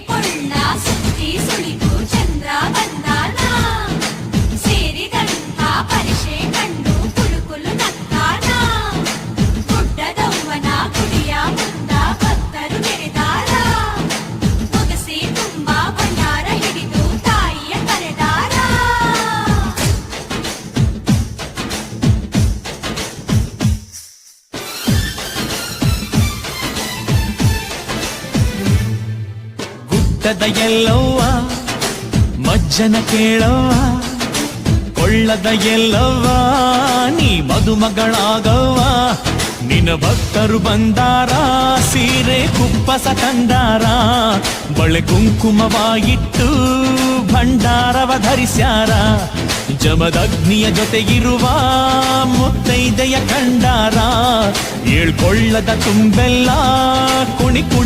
ಕೊಳ್ಳ ಸುತ್ತಿ ಸುಳಿದು ಚಂದ್ರ ಬಂದಾನ ಸೇರಿದಂಥ ಪರಿಷೆ ಕಂಡು ಕುಲುಕುಲು ನಕ್ಕಾನ ಗುಡ್ಡದವ್ವನ ಗುಡಿಯ ಮುಂದ ಭಕ್ತರು ನೆರೆದಾರ ಮುಗಸಿ ತುಂಬಾ ಭಂಡಾರ ಹಿಡಿದು ತಾಯಿಯ ಕರೆದಾರ ಗುಡ್ಡದ ಎಲ್ಲವ್ವ ಮಜ್ಜನ ಕೇಳವ್ವ ಕೊಳ್ಳದ ಎಲ್ಲವ್ವ ನೀ ಮದುಮಗಳಾಗವ್ವ ನಿನ್ನ ಭಕ್ತರು ಬಂದಾರ ಸೀರೆ ಕುಪ್ಪಸ ತಂದಾರ ಬಳೆ ಕುಂಕುಮವಾಗಿಟ್ಟು ಭಂಡಾರವ ಧರಿಸ್ಯಾರ ಜಮದಗ್ನಿಯ ಜೊತೆಗಿರುವ ಮುತ್ತೈದೆಯ ಕಂಡಾರ ಏಳ್ಕೊಳ್ಳದ ತುಂಬೆಲ್ಲ ಕುಣಿದು